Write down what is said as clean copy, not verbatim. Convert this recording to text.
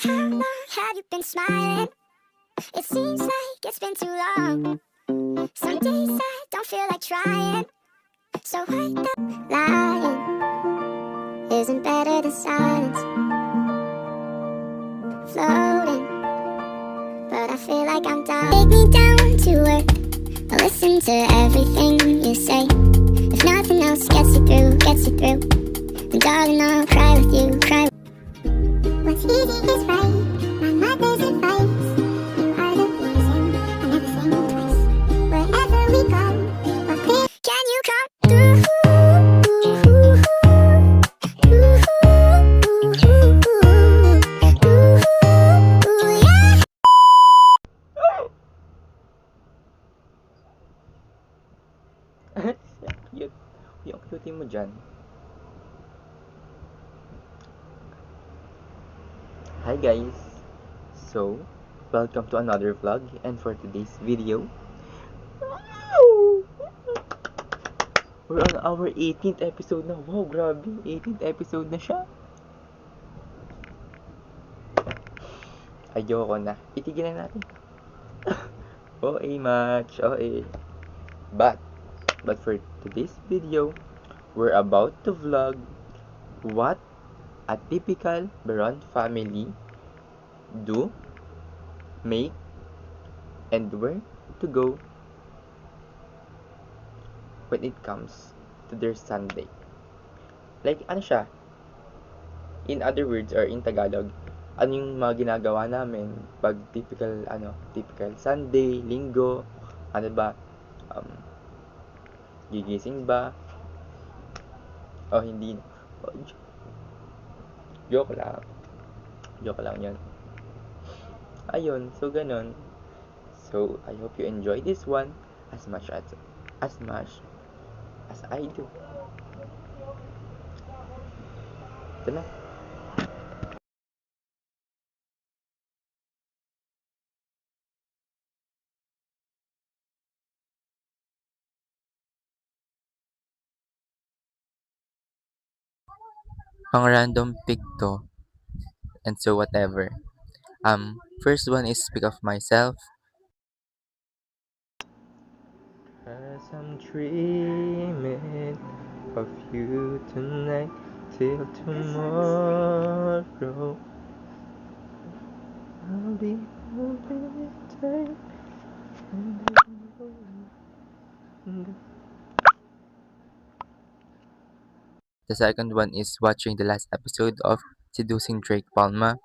How long have you been smiling? It seems like it's been too long. Some days I don't feel like trying. So what the lying isn't better than silence. Floating, but I feel like I'm down. Take me down to earth. I'll listen to everything you say. If nothing else gets you through, then darling, I'll cry with you, cry. What's easy is right. My mother's advice. You are the reason I never think twice. Wherever we go, we're clear. Can you come through? Yeah. Cute. Yung cutie mo dyan. Hi guys! So, welcome to another vlog, and for today's video, we're on our 18th episode na. Wow, grabe! 18th episode na siya. Ayoko na. Itigil na natin. OA much. OA. But for today's video, we're about to vlog what a typical Beron family do, make, and where to go when it comes to their Sunday. Like, ano siya? In other words, or in Tagalog, ano yung mga ginagawa namin pag typical Sunday, linggo, ano ba, gigising ba, o hindi. Joke lang yan. Ayun, so ganun. So, I hope you enjoy this one as much as I do. Ito na. Pang random pick to, and so whatever. First one is speak of myself. As I'm dreaming of you tonight till tomorrow, I'll be holding you tight. The second one is watching the last episode of Seducing Drake Palma.